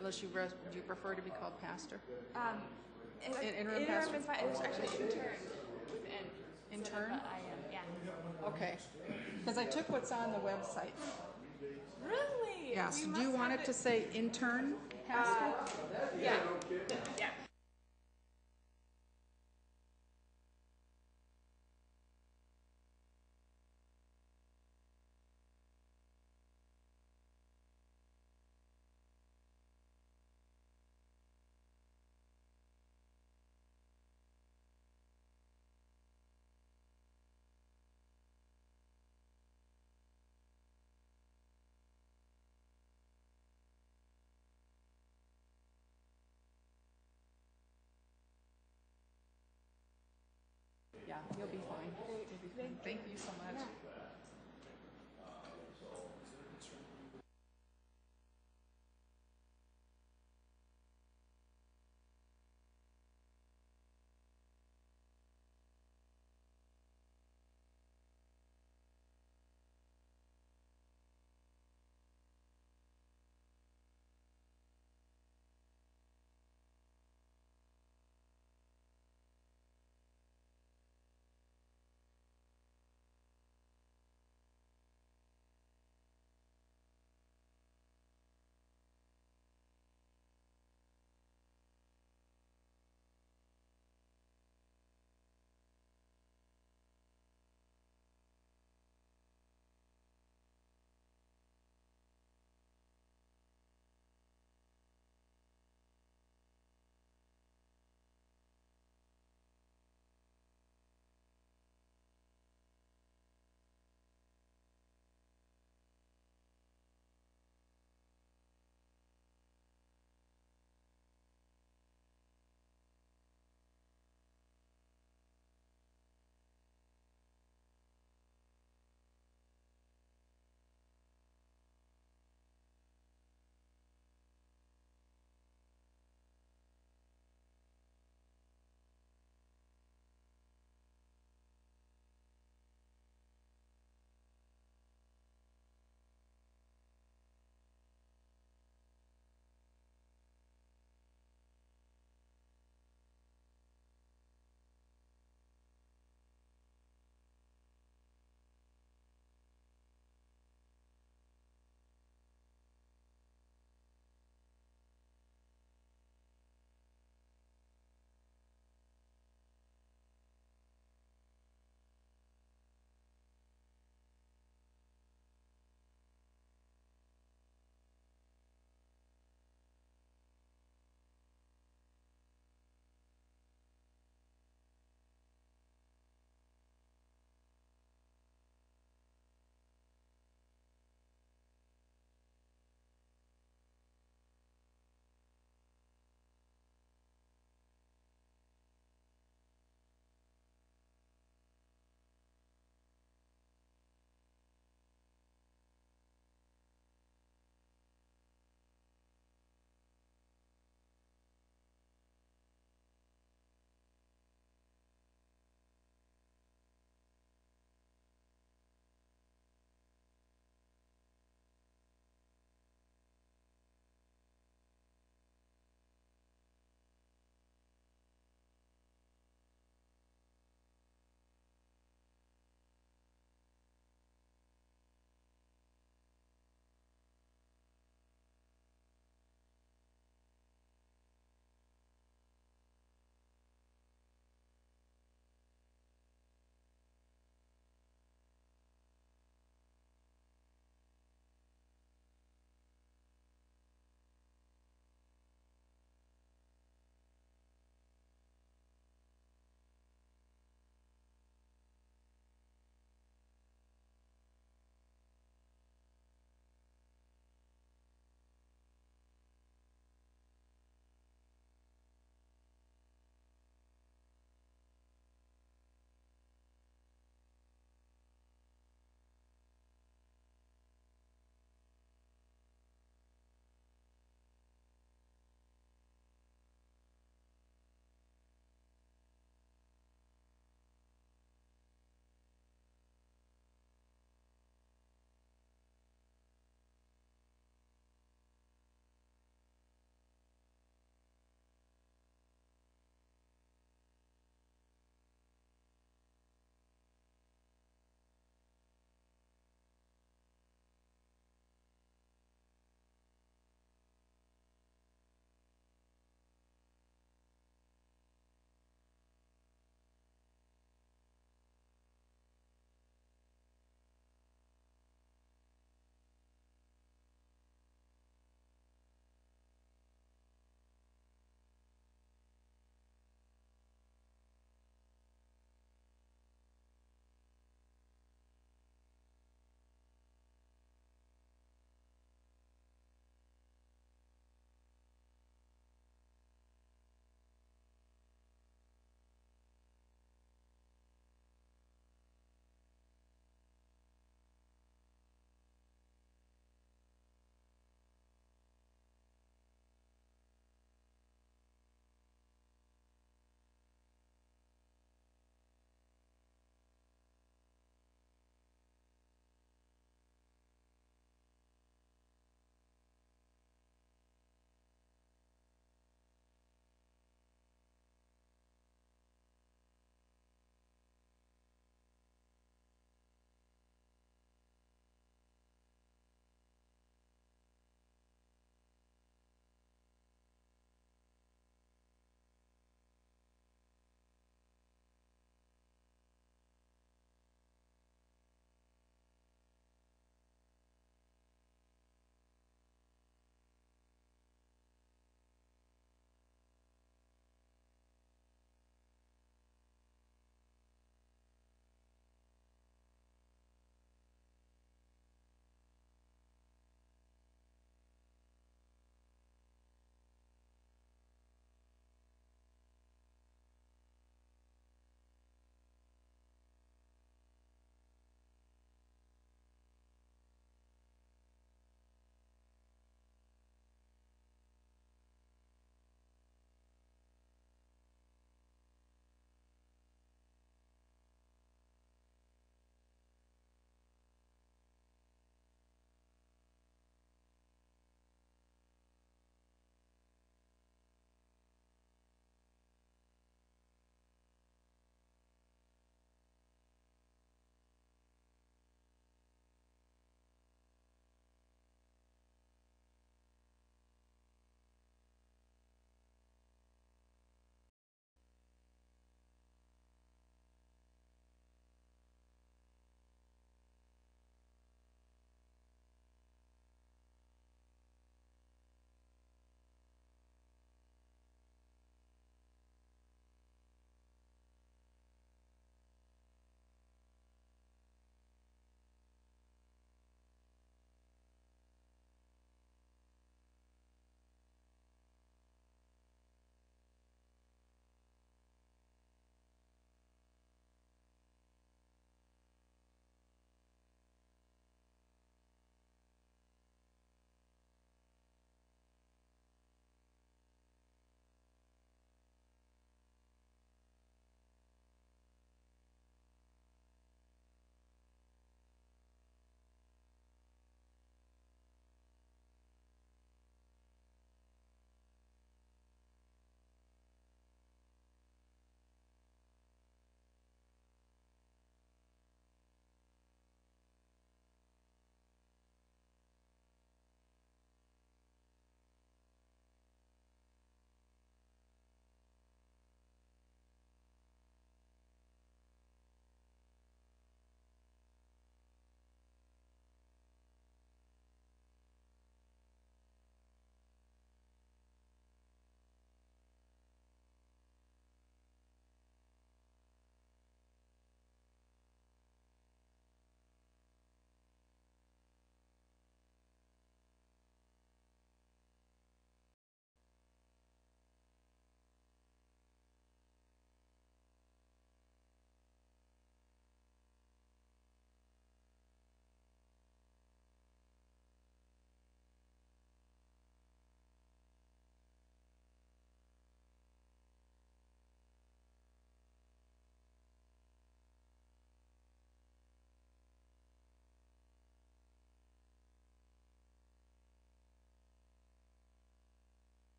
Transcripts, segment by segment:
Unless you do you prefer to be called pastor? Interim pastor is fine. It's actually intern with N. Intern? I am, yeah. Okay. Because I took what's on the website. Really? Yeah. So do you want it to say intern pastor? Yeah. Yeah. Yeah, you'll be fine. You'll be fine. Thank you so much. Yeah.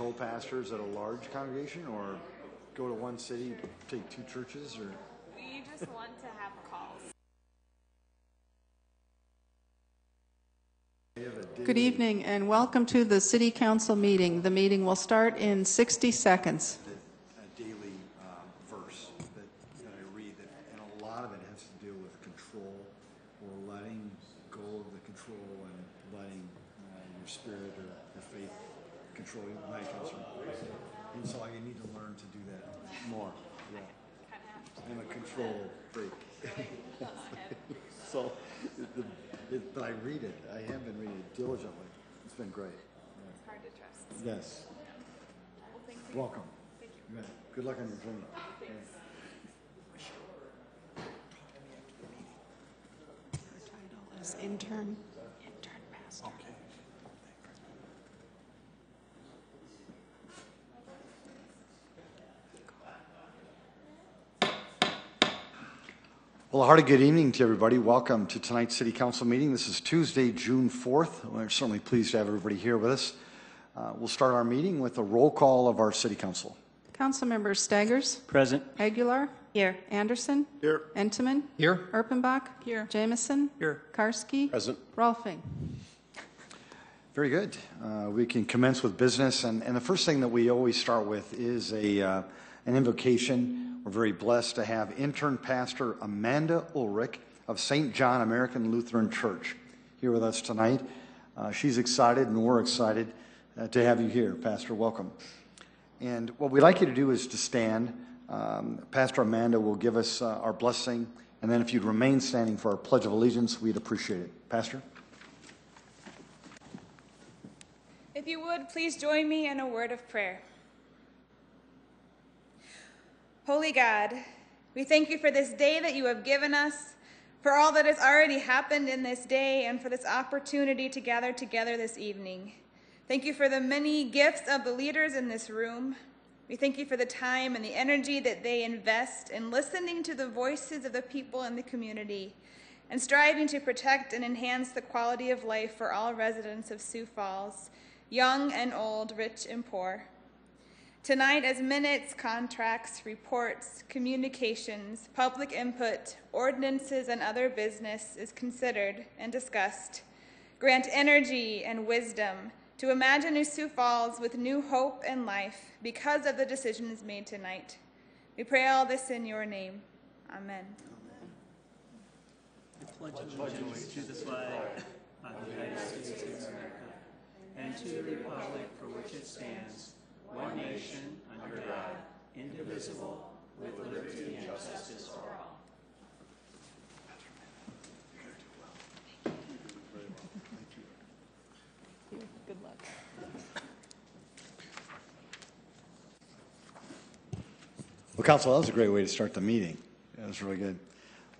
co-pastors at a large congregation, or go to one city, take two churches, or? We just want to have calls. Good evening and welcome to the City Council meeting. The meeting will start in 60 seconds. A daily verse that I read, and a lot of it has to do with control, or letting go of the control and letting your spirit or your faith control you. And so I need to learn to do that more. Yeah. I'm a control freak. So, but I read it. I have been reading it diligently. It's been great. Yeah. It's hard to trust. Yes. Well, thank you. Welcome. Thank you. Yeah. Good luck on your journey. Thanks. Her title is intern pastor. Okay. Well, a hearty good evening to everybody. Welcome to tonight's City Council meeting. This is Tuesday, June 4th. We're certainly pleased to have everybody here with us. We'll start our meeting with a roll call of our City Council. Councilmembers Staggers. Present. Aguilar. Here. Anderson. Here. Entman. Here. Erpenbach. Here. Jamison. Here. Karski. Present. Rolfing. Very good. We can commence with business, and the first thing that we always start with is an invocation. We're very blessed to have intern pastor Amanda Ulrich of St. John American Lutheran Church here with us tonight. She's excited, and we're excited to have you here, Pastor. Welcome. And what we'd like you to do is to stand. Pastor Amanda will give us our blessing, and then if you'd remain standing for our Pledge of Allegiance, we'd appreciate it. Pastor? If you would, please join me in a word of prayer. Holy God, we thank you for this day that you have given us, for all that has already happened in this day, and for this opportunity to gather together this evening. Thank you for the many gifts of the leaders in this room. We thank you for the time and the energy that they invest in listening to the voices of the people in the community and striving to protect and enhance the quality of life for all residents of Sioux Falls, young and old, rich and poor. Tonight, as minutes, contracts, reports, communications, public input, ordinances, and other business is considered and discussed, grant energy and wisdom to imagine New Sioux Falls with new hope and life because of the decisions made tonight. We pray all this in your name. Amen. I pledge allegiance to the flag of the United States of America and to the republic for which it stands, one nation, under God, indivisible, with liberty and justice for all. Good luck. Well, Council, that was a great way to start the meeting. That was really good.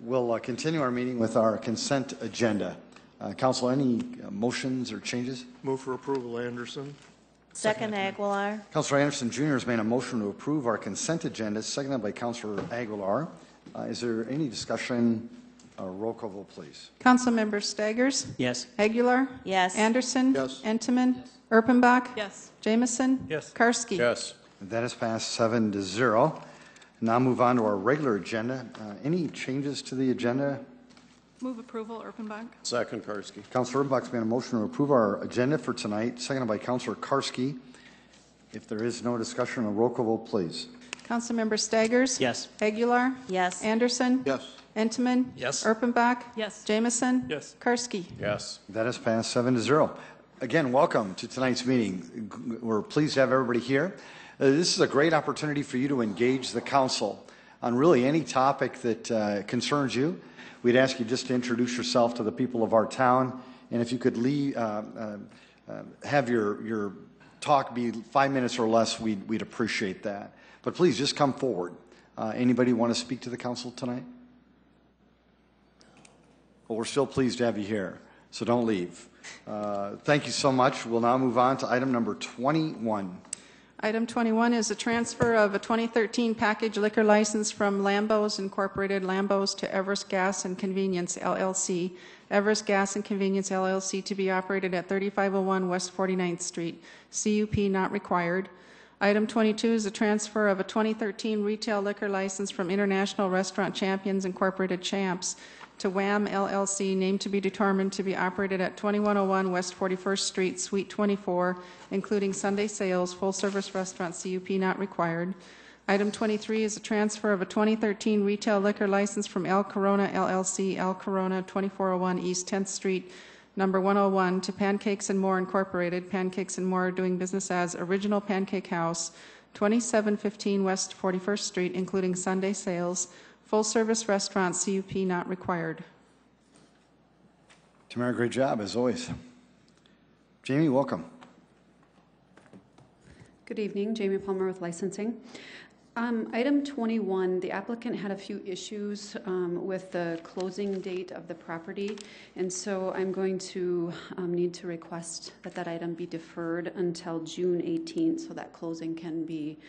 We'll continue our meeting with our consent agenda. Council, any motions or changes? Move for approval, Anderson. Second, Aguilar. Councilor Anderson Jr. has made a motion to approve our consent agenda, seconded by Councilor Aguilar. Is there any discussion? Roll call vote, please. Councilmembers Staggers. Yes. Aguilar. Yes. Anderson. Yes. Entman. Erpenbach. Yes. Jamison. Yes. Karski. Yes. That is passed 7-0. Now move on to our regular agenda. Any changes to the agenda? Move approval, Erpenbach. Second, Karski. Councilor Erpenbach's made a motion to approve our agenda for tonight, seconded by Councilor Karski. If there is no discussion, a roll call vote, please. Councilmember Staggers. Yes. Aguilar. Yes. Anderson. Yes. Entman. Yes. Erpenbach. Yes. Jamison. Yes. Karski. Yes. That is passed 7-0. Again, welcome to tonight's meeting. We're pleased to have everybody here. This is a great opportunity for you to engage the council on really any topic that concerns you. We'd ask you just to introduce yourself to the people of our town, and if you could have your talk be 5 minutes or less, we'd appreciate that. But please just come forward. Anybody want to speak to the council tonight? Well, we're still pleased to have you here, so don't leave. Thank you so much. We'll now move on to item number 21. Item 21 is a transfer of a 2013 package liquor license from Lambos Incorporated Lambos to Everest Gas and Convenience LLC. Everest Gas and Convenience LLC to be operated at 3501 West 49th Street. CUP not required. Item 22 is a transfer of a 2013 retail liquor license from International Restaurant Champions Incorporated Champs to WHAM LLC, named to be determined, to be operated at 2101 West 41st Street, Suite 24, including Sunday sales, full-service restaurant, CUP not required. Item 23 is a transfer of a 2013 retail liquor license from El Corona LLC, El Corona, 2401 East 10th Street, number 101, to Pancakes and More Incorporated, Pancakes and More doing business as Original Pancake House, 2715 West 41st Street, including Sunday sales, full-service restaurant, CUP not required. Tamara, great job, as always. Jamie, welcome. Good evening, Jamie Palmer with licensing. Item 21, the applicant had a few issues with the closing date of the property, and so I'm going to need to request that that item be deferred until June 18th so that closing can be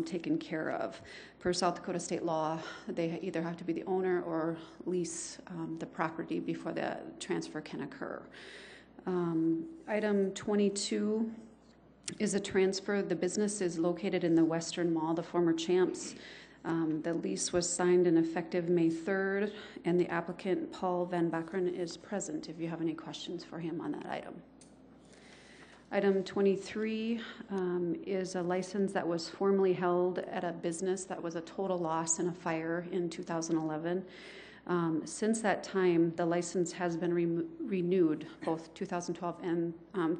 taken care of. Per South Dakota state law, they either have to be the owner or lease the property before the transfer can occur. Item 22 is a transfer. The business is located in the Western Mall, the former Champs. The lease was signed and effective May 3rd, and the applicant, Paul Van Backeren, is present if you have any questions for him on that item. Item 23 is a license that was formerly held at a business that was a total loss in a fire in 2011. Since that time, the license has been renewed, both 2012 and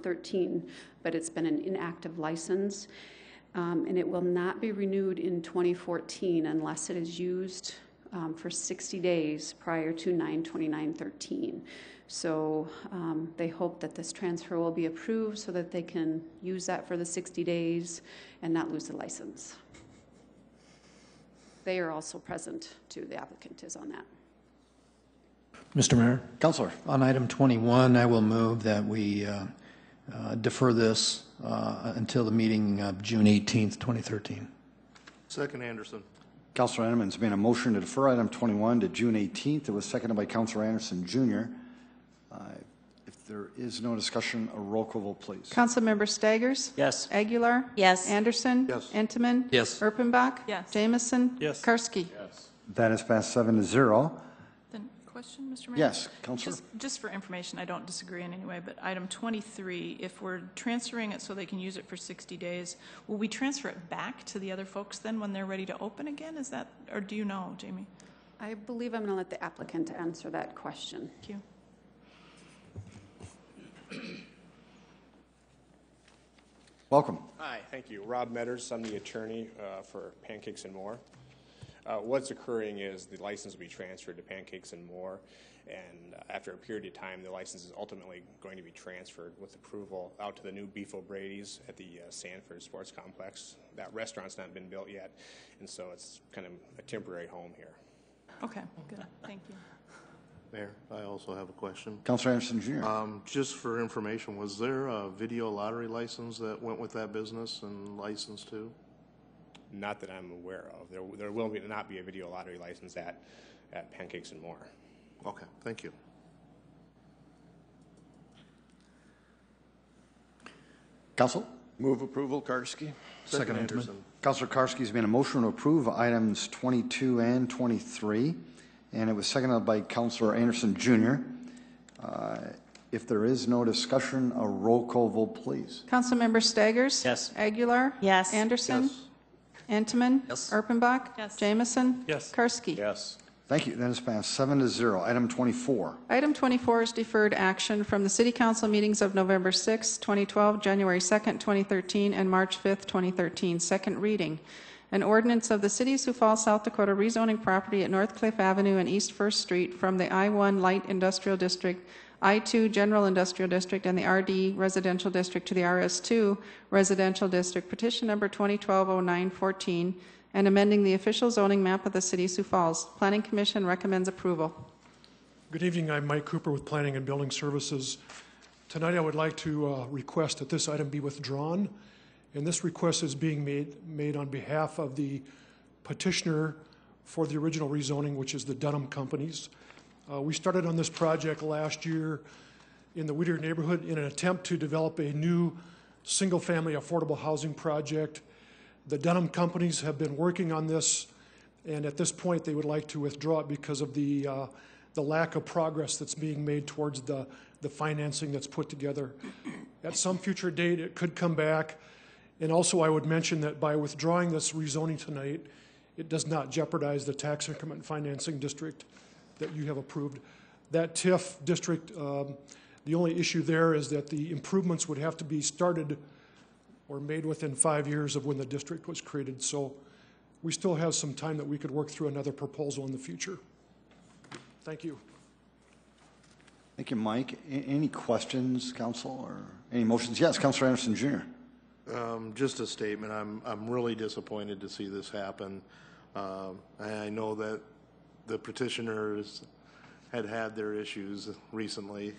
13, but it's been an inactive license, and it will not be renewed in 2014 unless it is used for 60 days prior to 9/29/13. So they hope that this transfer will be approved so that they can use that for the 60 days and not lose the license. They are also present, too. The applicant is on that. Mr. Mayor, Councilor. on item 21, I will move that we defer this until the meeting of June 18th, 2013. Second, Anderson. Councilor Enneman's made a motion to defer item 21 to June 18th. It was seconded by Councilor Anderson, Jr. If there is no discussion, a roll call vote, please. Councilmember Staggers? Yes. Aguilar? Yes. Anderson? Yes. Entenmann? Yes. Erpenbach? Yes. Jamison? Yes. Karski? That is passed 7-0. Then, question, Mr. Mayor? Yes, Councilor. Just for information, I don't disagree in any way, but item 23, if we're transferring it so they can use it for 60 days, will we transfer it back to the other folks then when they're ready to open again? Is that, or do you know, Jamie? I believe I'm going to let the applicant answer that question. Thank you. Welcome. Hi, thank you. Rob Metters, I'm the attorney for Pancakes and More. What's occurring is the license will be transferred to Pancakes and More, and after a period of time, the license is ultimately going to be transferred with approval out to the new Beef O'Brady's at the Sanford Sports Complex. That restaurant's not been built yet, and so it's kind of a temporary home here. Okay, good. Thank you. Mayor, I also have a question. Councilor Anderson, Jr. Just for information, was there a video lottery license that went with that business and license too? Not that I'm aware of. There will not be a video lottery license at Pancakes and More. Okay, thank you. Council. Move approval, Karski. Second, Anderson. Councilor Karski's made a motion to approve items 22 and 23, and it was seconded by Councilor Anderson, Jr. If there is no discussion, a roll call vote, please. Councilmember Staggers? Yes. Aguilar? Yes. Anderson? Yes. Entenmann? Yes. Erpenbach? Yes. Jamison? Yes. Karski? Yes. Thank you. That is passed 7-0. Item 24. Item 24 is deferred action from the City Council meetings of November 6, 2012, January 2nd, 2013, and March 5th, 2013. Second reading. An ordinance of the City of Sioux Falls, South Dakota, rezoning property at North Cliff Avenue and East 1st Street from the I-1 Light Industrial District, I-2 General Industrial District, and the RD Residential District to the RS2 Residential District, petition number 2012-0914, and amending the official zoning map of the City of Sioux Falls. Planning Commission recommends approval. Good evening. I'm Mike Cooper with Planning and Building Services. Tonight I would like to request that this item be withdrawn And this request is being made on behalf of the petitioner for the original rezoning, which is the Dunham Companies. We started on this project last year in the Whittier neighborhood in an attempt to develop a new single-family affordable housing project. The Dunham Companies have been working on this, and at this point they would like to withdraw it because of the lack of progress that's being made towards the financing that's put together. At some future date, it could come back. And also I would mention that by withdrawing this rezoning tonight, it does not jeopardize the tax increment financing district that you have approved. That TIF district, the only issue there is that the improvements would have to be started or made within 5 years of when the district was created. So we still have some time that we could work through another proposal in the future. Thank you. Thank you, Mike. Any questions, council, or any motions? Yes, Councilor Anderson Jr. Just a statement. I'm really disappointed to see this happen. And I know that the petitioners had their issues recently.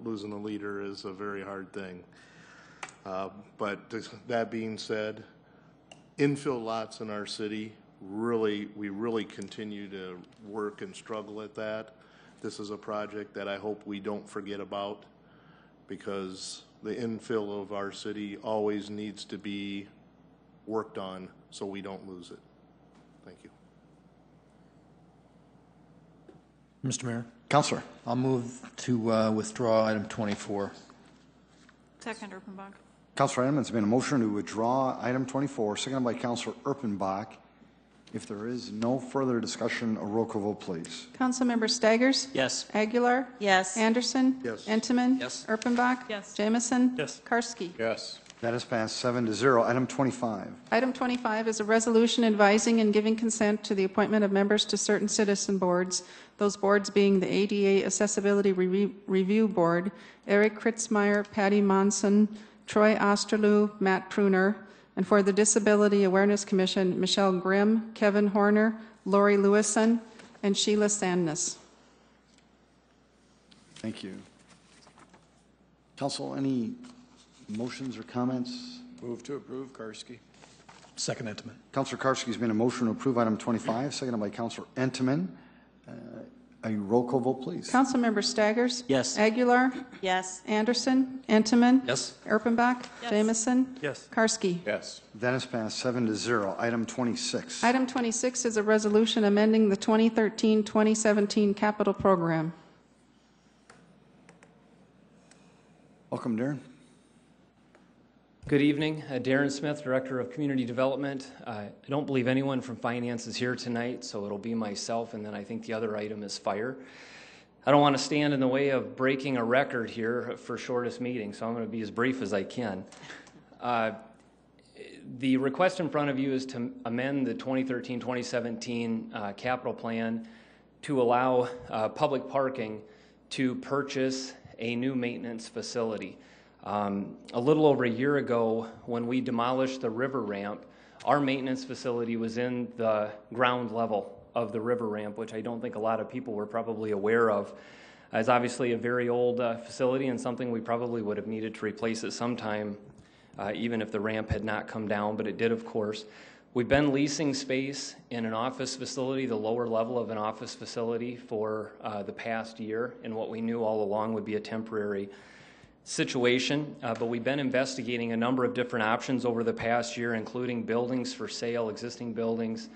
Losing a leader is a very hard thing. But that being said, infill lots in our city, we really continue to work and struggle at that. This is a project that I hope we don't forget about, because the infill of our city always needs to be worked on so we don't lose it. Thank you. Mr. Mayor? Councilor. I'll move to withdraw item 24. Second, Erpenbach. Councilor Edmonds made a motion to withdraw item 24, seconded by Councilor Erpenbach. If there is no further discussion, a roll call vote, please. Councilmember Staggers? Yes. Aguilar? Yes. Anderson? Yes. Entenmann? Yes. Erpenbach? Yes. Jamison? Yes. Karski? Yes. That is passed 7-0. Item 25. Item 25 is a resolution advising and giving consent to the appointment of members to certain citizen boards, those boards being the ADA Accessibility Review Board, Eric Kritzmeyer, Patty Monson, Troy Osterloo, Matt Pruner, and for the Disability Awareness Commission, Michelle Grimm, Kevin Horner, Lori Lewison, and Sheila Sandness. Thank you. Council, any motions or comments? Move to approve, Karski. Second, Entenmann. Councilor Karski has made a motion to approve item 25, seconded by Councilor Entenmann. A roll call vote, please. Councilmember Staggers? Yes. Aguilar? Yes. Anderson? Entenmann? Yes. Erpenbach? Yes. Jamison? Yes. Karski? Yes. That is passed 7-0. Item 26. Item 26 is a resolution amending the 2013-2017 capital program. Welcome, Darren. Good evening. Darren Smith, Director of Community Development. I don't believe anyone from Finance is here tonight, so it'll be myself, and then I think the other item is Fire. I don't want to stand in the way of breaking a record here for shortest meeting, so I'm going to be as brief as I can. The request in front of you is to amend the 2013-2017 capital plan to allow public parking to purchase a new maintenance facility. A little over a year ago, when we demolished the river ramp, our maintenance facility was in the ground level of the river ramp, which I don't think a lot of people were probably aware of. It's obviously a very old facility and something we probably would have needed to replace at some time, even if the ramp had not come down, but it did, of course. We've been leasing space in an office facility, the lower level of an office facility, for the past year, in what we knew all along would be a temporary situation, but we've been investigating a number of different options over the past year, including buildings for sale, existing buildings,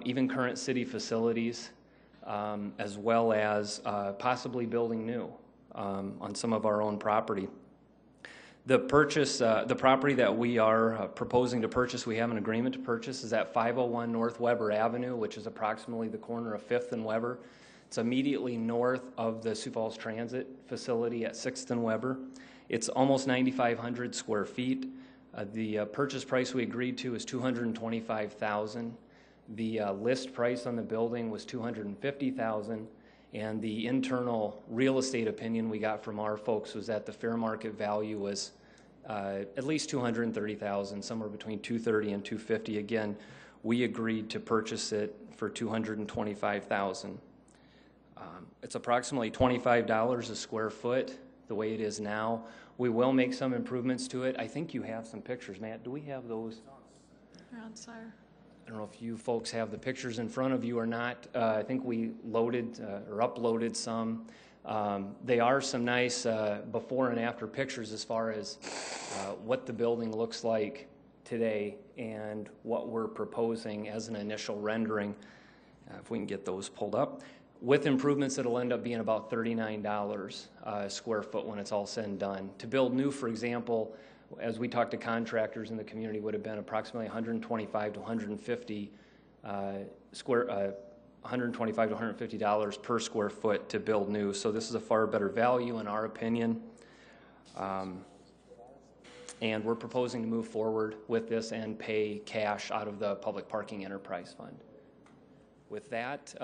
even current city facilities, as well as possibly building new on some of our own property. The property that we are proposing to purchase, we have an agreement to purchase, is at 501 North Weber Avenue, which is approximately the corner of 5th and Weber. It's immediately north of the Sioux Falls Transit facility at 6th and Weber. It's almost 9,500 square feet. The purchase price we agreed to is $225,000. The list price on the building was $250,000, and the internal real estate opinion we got from our folks was that the fair market value was at least $230,000, somewhere between $230,000 and $250,000. Again, we agreed to purchase it for $225,000. It's approximately $25 a square foot the way it is now. We will make some improvements to it. I think you have some pictures, Matt. Do we have those? They're on Sire. I don't know if you folks have the pictures in front of you or not. I think we loaded or uploaded some. They are some nice before and after pictures as far as what the building looks like today and what we're proposing as an initial rendering, if we can get those pulled up. With improvements, it'll end up being about $39 a square foot when it's all said and done. To build new, for example, as we talked to contractors in the community, would have been approximately $125 to $150 $125 to $150 per square foot to build new. So this is a far better value in our opinion. And we're proposing to move forward with this and pay cash out of the Public Parking Enterprise Fund. With that,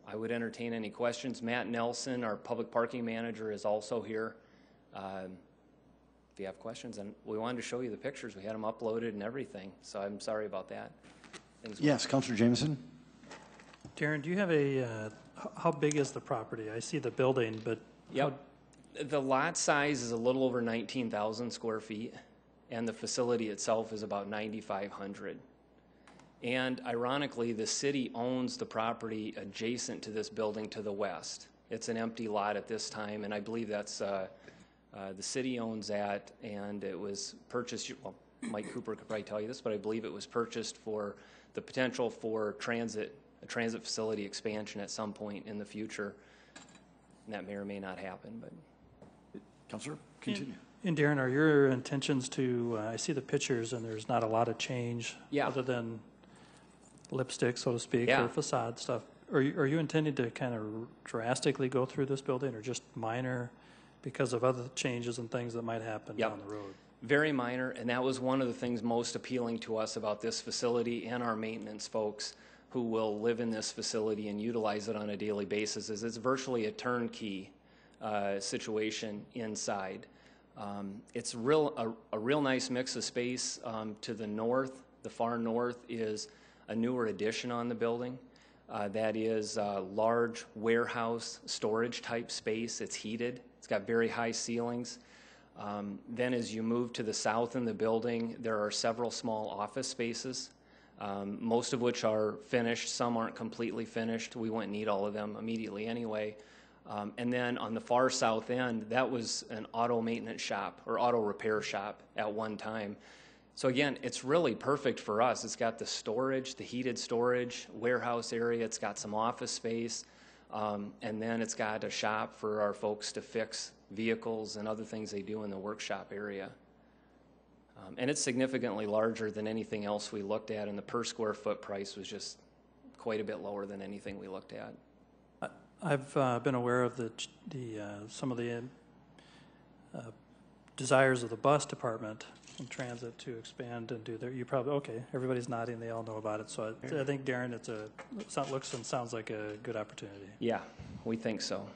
I would entertain any questions. Matt Nelson, our public parking manager, is also here. If you have questions, and we wanted to show you the pictures. We had them uploaded and everything, so I'm sorry about that. Yes, Councilor Jameson. Darren, do you have a, how big is the property? I see the building, but. Yep. The lot size is a little over 19,000 square feet, and the facility itself is about 9,500. And ironically, the city owns the property adjacent to this building to the west. It's an empty lot at this time, and I believe that's, the city owns that, and it was purchased, well, Mike Cooper could probably tell you this, but I believe it was purchased for the potential for a transit facility expansion at some point in the future. And that may or may not happen, but. Councilor, continue. And Darren, are your intentions to, I see the pictures and there's not a lot of change other than lipstick, so to speak, or facade stuff. Are you intending to kind of drastically go through this building or just minor because of other changes and things that might happen down the road? Very minor, and that was one of the things most appealing to us about this facility and our maintenance folks who will live in this facility and utilize it on a daily basis, is it's virtually a turnkey situation inside. It's a real nice mix of space. To the north, the far north, is a newer addition on the building. That is a large warehouse storage type space. It's heated. It's got very high ceilings. Then as you move to the south in the building, there are several small office spaces, most of which are finished. Some aren't completely finished. We wouldn't need all of them immediately anyway. And then on the far south end, that was an auto maintenance shop or auto repair shop at one time. So again, it's really perfect for us. It's got the storage, the heated storage, warehouse area. It's got some office space. And then it's got a shop for our folks to fix vehicles and other things they do in the workshop area. And it's significantly larger than anything else we looked at, and the per square foot price was just quite a bit lower than anything we looked at. I've been aware of some of the desires of the bus department and transit to expand and do their. You probably everybody's nodding. They all know about it. So I think Darren, it looks and sounds like a good opportunity. Yeah, we think so.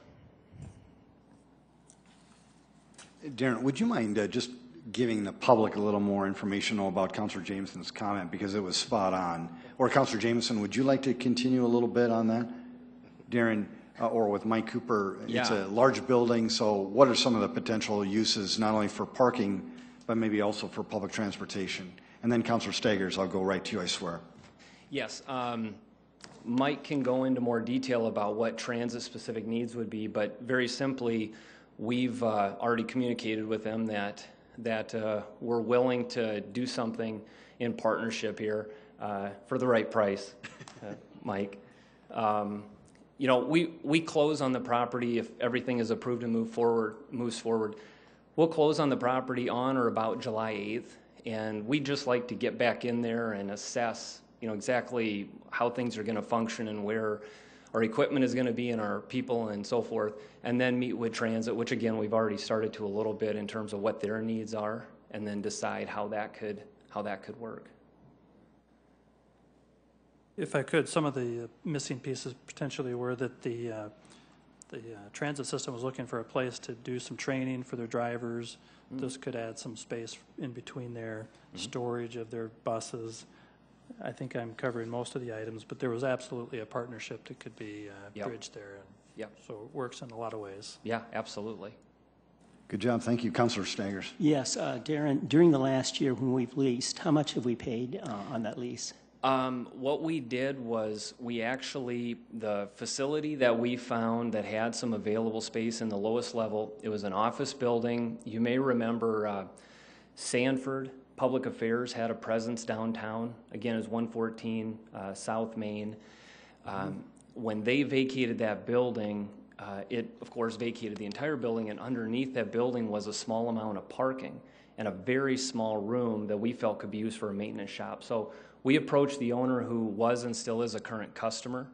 Darren, would you mind just giving the public a little more information about Councilor Jameson's comment, because it was spot on? Or Councilor Jameson, would you like to continue a little bit on that? Darren, or with Mike Cooper, it's a large building, so what are some of the potential uses, not only for parking, but maybe also for public transportation? And then Councilor Staggers, I'll go right to you, I swear. Yes, Mike can go into more detail about what transit-specific needs would be, but very simply, we've already communicated with them that we're willing to do something in partnership here for the right price, Mike. You know, we close on the property if everything is approved and moves forward. We'll close on the property on or about July 8th, and we'd just like to get back in there and assess, exactly how things are going to function and where our equipment is going to be and our people and so forth, and then meet with transit, which again we've already started to a little bit in terms of what their needs are, and then decide how that could work. If I could, some of the missing pieces potentially were that the transit system was looking for a place to do some training for their drivers. This could add some space in between their storage of their buses. I think I'm covering most of the items, but there was absolutely a partnership that could be bridged there. And so it works in a lot of ways. Yeah, absolutely. Good job. Thank you. Councilor Staggers. Yes, Darren, during the last year when we've leased, how much have we paid on that lease? What we did was the facility that we found that had some available space in the lowest level, it was an office building. You may remember Sanford Public Affairs had a presence downtown. Again, it was 114 South Main. When they vacated that building, it, of course, vacated the entire building, and underneath that building was a small amount of parking and a very small room that we felt could be used for a maintenance shop. So we approached the owner, who was and still is a current customer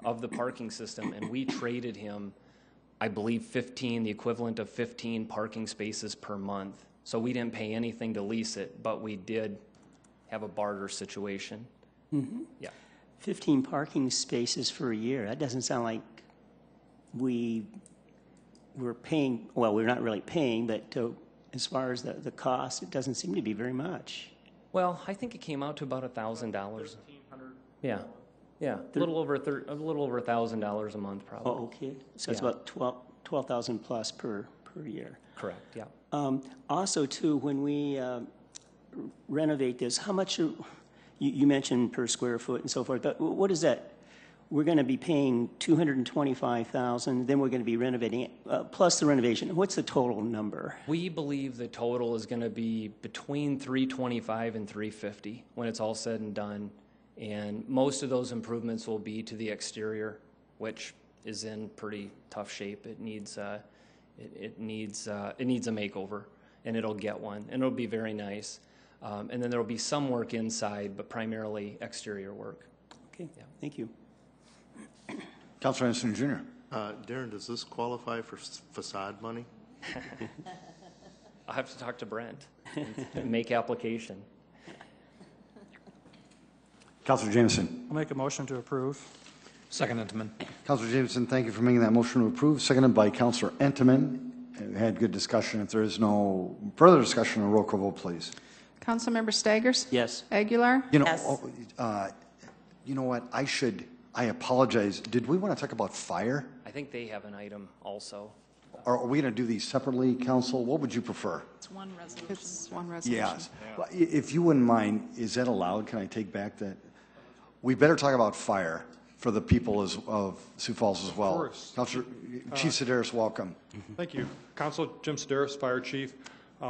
of the parking system, and we traded him, I believe, the equivalent of 15 parking spaces per month. So we didn't pay anything to lease it, but we did have a barter situation. Mm-hmm. Yeah. 15 parking spaces for a year. That doesn't sound like we're paying, well, we're not really paying, but as far as the cost, it doesn't seem to be very much. Well, I think it came out to about $1,000. Yeah, a little over $1,000 a month, probably. Oh, okay. So it's about 12,000 plus per year. Correct. Yeah. Also, too, when we renovate this, how much you mentioned per square foot and so forth, but what is that? We're going to be paying $225,000, then we're going to be renovating it, plus the renovation. What's the total number? We believe the total is going to be between $325,000 and $350,000 when it's all said and done. And most of those improvements will be to the exterior, which is in pretty tough shape. It needs a makeover, and it'll get one, and it'll be very nice. And then there will be some work inside, but primarily exterior work. Okay. Yeah. Thank you. Councilor Anderson Jr. Darren, does this qualify for facade money? I'll have to talk to Brent and make application. Councilor Jameson. I'll make a motion to approve. Second, Entenmann. Councilor Jameson, thank you for making that motion to approve. Seconded by Councilor Entenmann. We had good discussion. If there is no further discussion, a roll call vote, please. Councilmember Staggers? Yes. Aguilar? Yes. You know what? I apologize. Did we want to talk about fire? I think they have an item also. Or are we going to do these separately, Council? What would you prefer? It's one resolution. It's one resolution. Yes. Well, if you wouldn't mind, is that allowed? Can I take back that? We better talk about fire for the people of Sioux Falls as well. Of course. Councilor, Chief Sedaris, welcome. Thank you. Council Jim Sedaris, Fire Chief.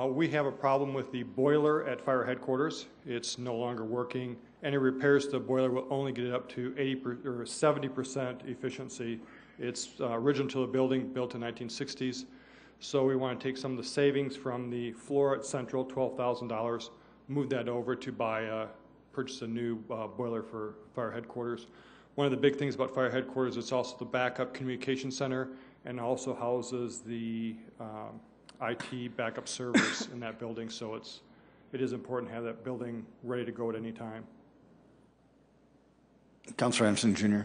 We have a problem with the boiler at fire headquarters. It's no longer working. Any repairs to the boiler will only get it up to 80% or 70% efficiency. It's original to the building, built in the 1960s. So we want to take some of the savings from the floor at Central, $12,000, move that over to purchase a new boiler for fire headquarters. One of the big things about fire headquarters, it's also the backup communication center and also houses the IT backup servers in that building. So it is important to have that building ready to go at any time. Councilor Anderson Jr.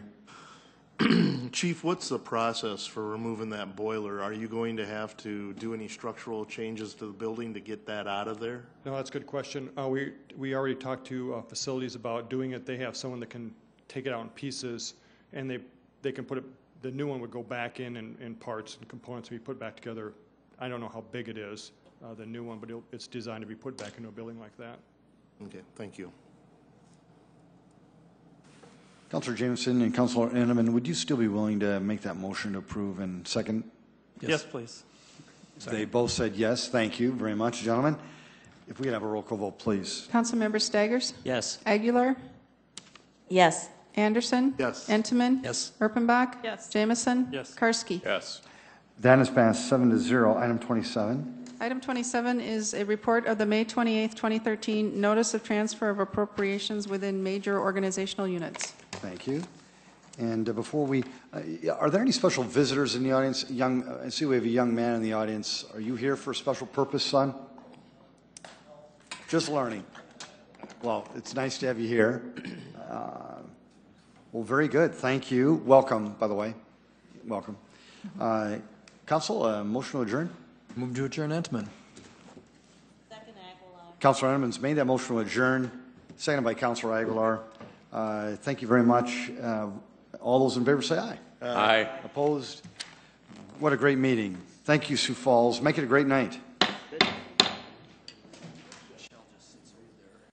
Chief, what's the process for removing that boiler? Are you going to have to do any structural changes to the building to get that out of there? No, that's a good question. We already talked to facilities about doing it. They have someone that can take it out in pieces, and they can put it, the new one would go back in parts and components and be put back together. I don't know how big it is, the new one, but it's designed to be put back into a building like that. Okay, thank you. Councilor Jameson and Councilor Entenmann, would you still be willing to make that motion to approve and second? Yes, please. Second. They both said yes. Thank you very much, gentlemen. If we could have a roll call vote, please. Councilmember Staggers? Yes. Aguilar? Yes. Anderson? Yes. Entenmann? Yes. Erpenbach? Yes. Jameson? Yes. Karski? Yes. That is passed 7-0. Item 27. Item 27 is a report of the May 28, 2013 Notice of Transfer of Appropriations within Major Organizational Units. Thank you. And before we, are there any special visitors in the audience? I see we have a young man in the audience. Are you here for a special purpose, son? Just learning. Well, it's nice to have you here. Well, very good. Thank you. Welcome, by the way. Welcome. Council, motion to adjourn? Move to adjourn, Entenmann. Second Aguilar. Councilor Entenmann's made that motion to adjourn, seconded by Councilor Aguilar. Thank you very much. All those in favor say aye. Aye. Opposed? What a great meeting. Thank you, Sioux Falls. Make it a great night.